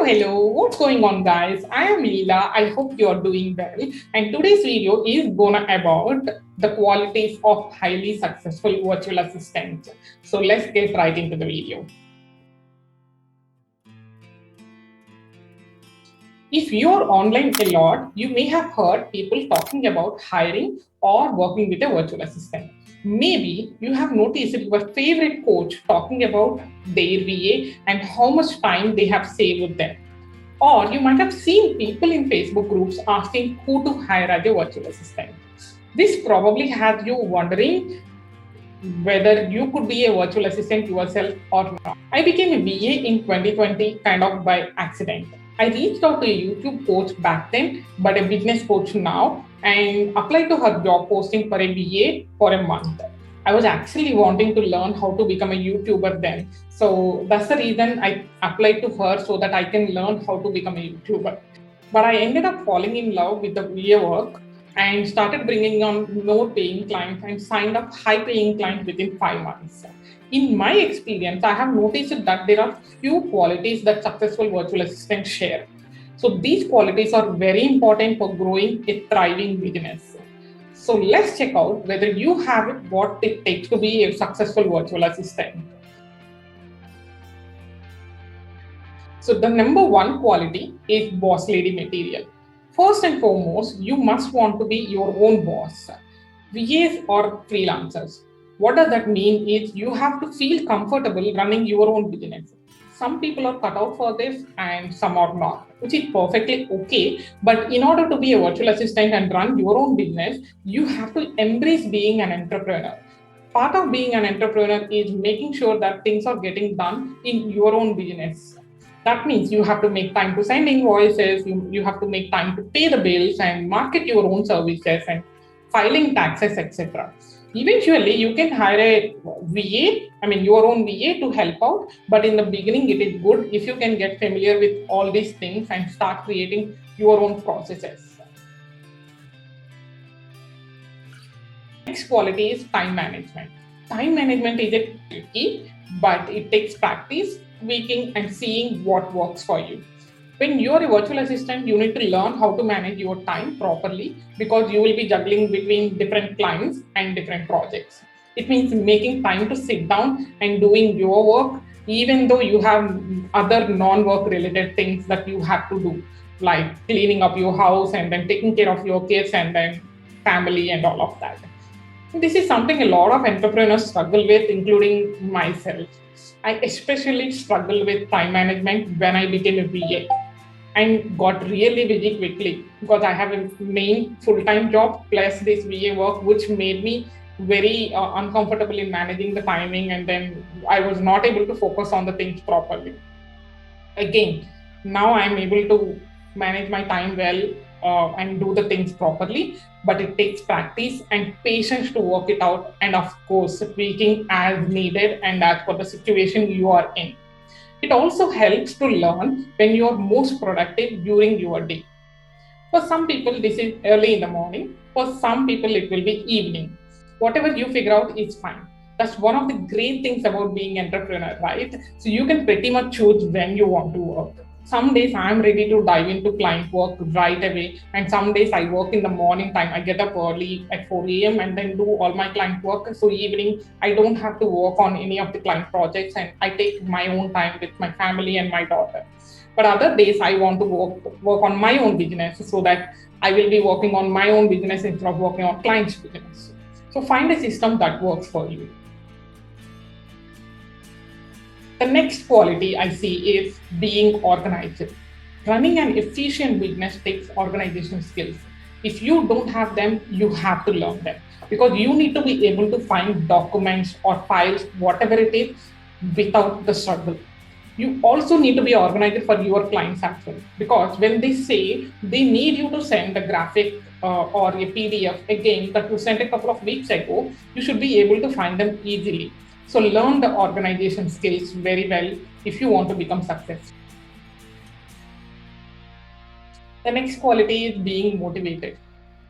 Hello. What's going on, guys? I am Leela. I hope you are doing well. And today's video is gonna about the qualities of highly successful virtual assistants. So let's get right into the video. If you're online a lot, you may have heard people talking about hiring or working with a virtual assistant. Maybe you have noticed your favorite coach talking about their VA and how much time they have saved with them. Or you might have seen people in Facebook groups asking who to hire as a virtual assistant. This probably has you wondering whether you could be a virtual assistant yourself or not. I became a VA in 2020 kind of by accident. I reached out to a YouTube coach back then, but a business coach now, and applied to her job posting for a VA for a month. I was actually wanting to learn how to become a YouTuber then. So that's the reason I applied to her so that I can learn how to become a YouTuber. But I ended up falling in love with the VA work and started bringing on more paying clients and signed up high paying clients within 5 months. In my experience, I have noticed that there are few qualities that successful virtual assistants share. So these qualities are very important for growing a thriving business. So let's check out whether you have what it takes to be a successful virtual assistant. So the number one quality is boss lady material. First and foremost, you must want to be your own boss. VAs or freelancers. What does that mean is you have to feel comfortable running your own business. Some people are cut out for this and some are not, which is perfectly okay. But in order to be a virtual assistant and run your own business, you have to embrace being an entrepreneur. Part of being an entrepreneur is making sure that things are getting done in your own business. That means you have to make time to send invoices, you have to make time to pay the bills and market your own services and filing taxes, etc. Eventually, you can hire a your own VA to help out. But in the beginning, it is good if you can get familiar with all these things and start creating your own processes. Next quality is time management. Time management is a tricky, but it takes practice, tweaking, and seeing what works for you. When you're a virtual assistant, you need to learn how to manage your time properly because you will be juggling between different clients and different projects. It means making time to sit down and doing your work, even though you have other non-work related things that you have to do, like cleaning up your house and then taking care of your kids and then family and all of that. This is something a lot of entrepreneurs struggle with, including myself. I especially struggled with time management when I became a VA and got really busy quickly because I have a main full-time job plus this VA work, which made me very uncomfortable in managing the timing, and then I was not able to focus on the things properly. Again, now I'm able to manage my time well and do the things properly, but it takes practice and patience to work it out, and of course, tweaking as needed and as per the situation you are in. It also helps to learn when you are most productive during your day. For some people, this is early in the morning. For some people, it will be evening. Whatever you figure out is fine. That's one of the great things about being an entrepreneur, right? So you can pretty much choose when you want to work. Some days I'm ready to dive into client work right away. And some days I work in the morning time. I get up early at 4 a.m. and then do all my client work. So evening, I don't have to work on any of the client projects and I take my own time with my family and my daughter. But other days I want to work on my own business so that I will be working on my own business instead of working on client's business. So find a system that works for you. The next quality I see is being organized. Running an efficient business takes organization skills. If you don't have them, you have to learn them because you need to be able to find documents or files, whatever it is, without the struggle. You also need to be organized for your clients as well because when they say they need you to send a graphic or a PDF again that you sent a couple of weeks ago, you should be able to find them easily. So learn the organization skills very well if you want to become successful. The next quality is being motivated.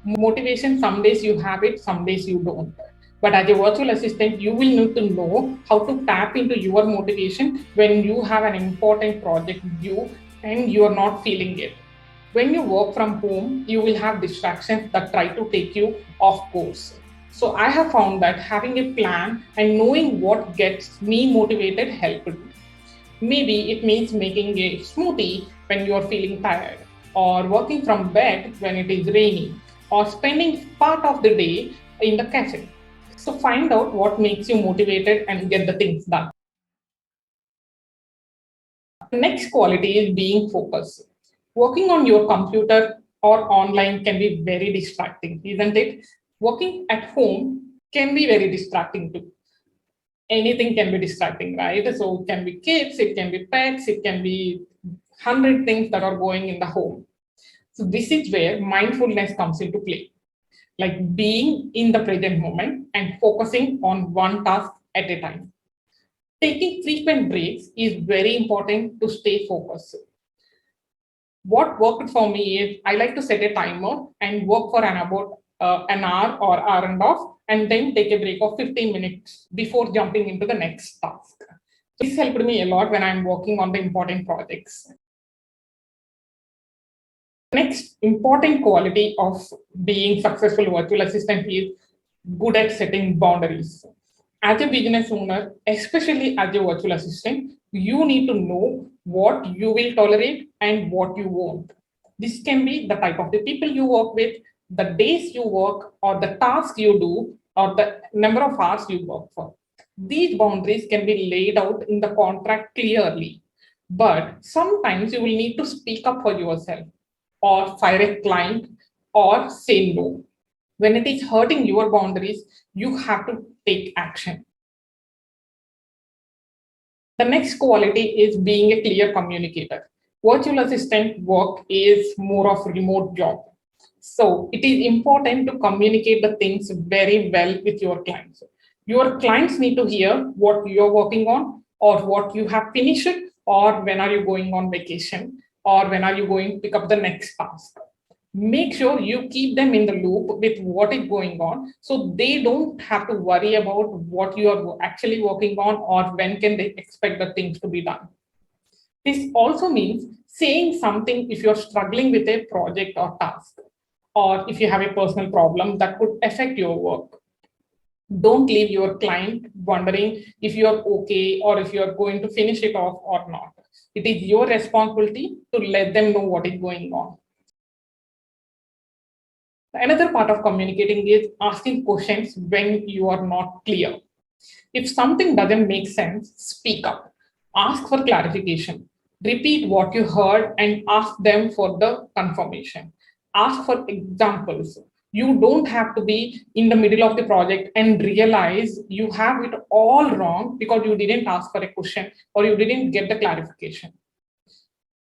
Motivation, some days you have it, some days you don't. But as a virtual assistant, you will need to know how to tap into your motivation when you have an important project due and you are not feeling it. When you work from home, you will have distractions that try to take you off course. So I have found that having a plan and knowing what gets me motivated helped me. Maybe it means making a smoothie when you are feeling tired, or working from bed when it is raining, or spending part of the day in the cafe. So find out what makes you motivated and get the things done. The next quality is being focused. Working on your computer or online can be very distracting, isn't it? Working at home can be very distracting too. Anything can be distracting, right? So it can be kids, it can be pets, it can be 100 things that are going in the home. So this is where mindfulness comes into play, like being in the present moment and focusing on one task at a time. Taking frequent breaks is very important to stay focused. What worked for me is I like to set a timer and work for about an hour or hour and off, and then take a break of 15 minutes before jumping into the next task. This helped me a lot when I'm working on the important projects. Next important quality of being successful virtual assistant is good at setting boundaries. As a business owner, especially as a virtual assistant, you need to know what you will tolerate and what you won't. This can be the type of the people you work with, the days you work, or the task you do, or the number of hours you work for. These boundaries can be laid out in the contract clearly, but sometimes you will need to speak up for yourself, or fire a client, or say no. When it is hurting your boundaries, you have to take action. The next quality is being a clear communicator. Virtual assistant work is more of a remote job. So it is important to communicate the things very well with your clients. Your clients need to hear what you're working on, or what you have finished, or when are you going on vacation, or when are you going to pick up the next task. Make sure you keep them in the loop with what is going on, so they don't have to worry about what you are actually working on, or when can they expect the things to be done. This also means saying something if you're struggling with a project or task, or if you have a personal problem that could affect your work. Don't leave your client wondering if you're okay, or if you're going to finish it off or not. It is your responsibility to let them know what is going on. Another part of communicating is asking questions when you are not clear. If something doesn't make sense, speak up. Ask for clarification. Repeat what you heard and ask them for the confirmation. Ask for examples. You don't have to be in the middle of the project and realize you have it all wrong because you didn't ask for a question, or you didn't get the clarification.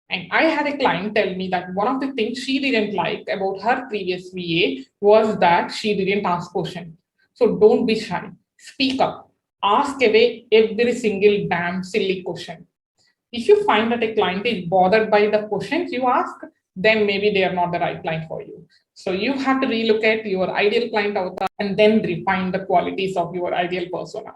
And I had a client tell me that one of the things she didn't like about her previous VA was that she didn't ask questions. So don't be shy. Speak up. Ask away every single damn silly question. If you find that a client is bothered by the questions you ask, then maybe they are not the right client for you. So you have to relook at your ideal client avatar and then refine the qualities of your ideal persona.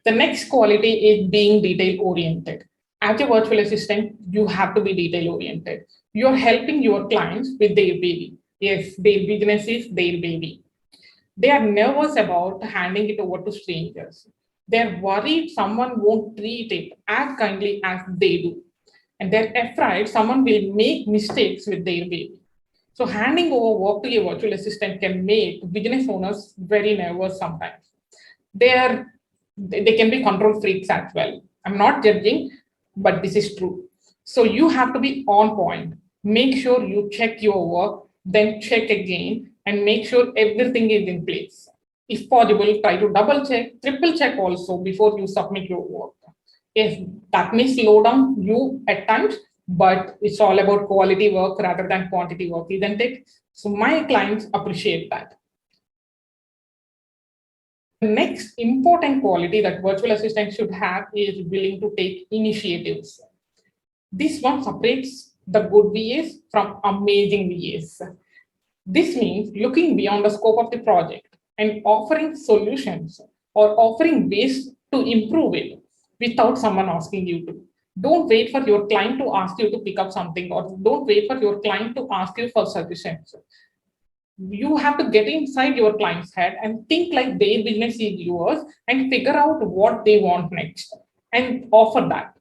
The next quality is being detail oriented. As a virtual assistant, you have to be detail oriented. You're helping your clients with their baby. Yes, their business is their baby. They are nervous about handing it over to strangers. They're worried someone won't treat it as kindly as they do. And they're afraid someone will make mistakes with their baby. So handing over work to a virtual assistant can make business owners very nervous sometimes. They are they can be control freaks as well. I'm not judging, but this is true. So you have to be on point. Make sure you check your work, then check again, and make sure everything is in place. If possible, try to double check, triple check also before you submit your work. Yes, that may slow down you at times, but it's all about quality work rather than quantity work, isn't it? So my clients appreciate that. The next important quality that virtual assistants should have is willing to take initiatives. This one separates the good VAs from amazing VAs. This means looking beyond the scope of the project and offering solutions, or offering ways to improve it. without someone asking you to. Don't wait for your client to ask you to pick up something, or don't wait for your client to ask you for suggestions. You have to get inside your client's head and think like their business is yours and figure out what they want next and offer that.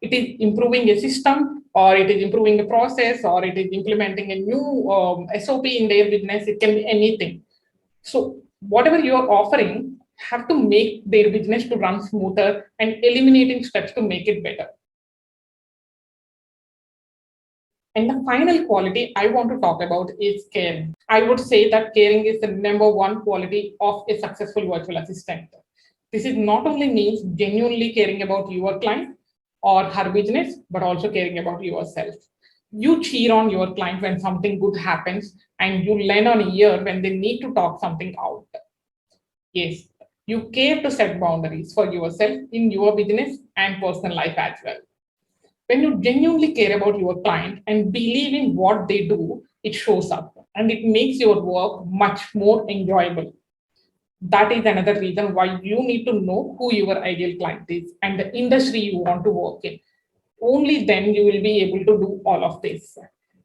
It is improving a system, or it is improving a process, or it is implementing a new SOP in their business. It can be anything. So whatever you are offering have to make their business to run smoother and eliminating steps to make it better. And the final quality I want to talk about is caring. I would say that caring is the number one quality of a successful virtual assistant. This is not only means genuinely caring about your client or her business, but also caring about yourself. You cheer on your client when something good happens, and you lend on ear when they need to talk something out. Yes, you care to set boundaries for yourself in your business and personal life as well. When you genuinely care about your client and believe in what they do, it shows up and it makes your work much more enjoyable. That is another reason why you need to know who your ideal client is and the industry you want to work in. Only then you will be able to do all of this.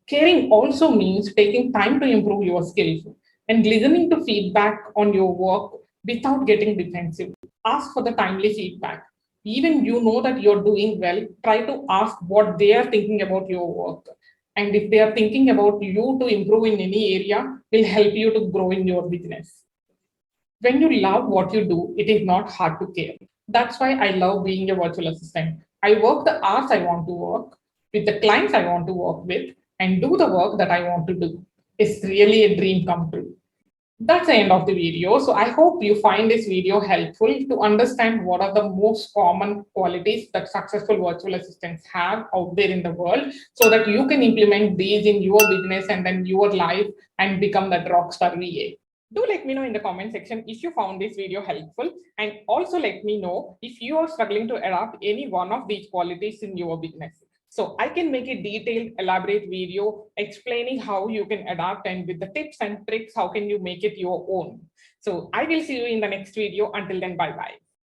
Caring also means taking time to improve your skills and listening to feedback on your work without getting defensive. Ask for the timely feedback. Even you know that you're doing well, try to ask what they are thinking about your work. And if they are thinking about you to improve in any area, will help you to grow in your business. When you love what you do, it is not hard to care. That's why I love being a virtual assistant. I work the hours I want to work with the clients I want to work with and do the work that I want to do. It's really a dream come true. That's the end of the video. So I hope you find this video helpful to understand what are the most common qualities that successful virtual assistants have out there in the world so that you can implement these in your business and then your life and become that rockstar VA. Do let me know in the comment section if you found this video helpful, and also let me know if you are struggling to adopt any one of these qualities in your business. So I can make a detailed, elaborate video explaining how you can adapt and with the tips and tricks, how can you make it your own. So I will see you in the next video. Until then, bye-bye.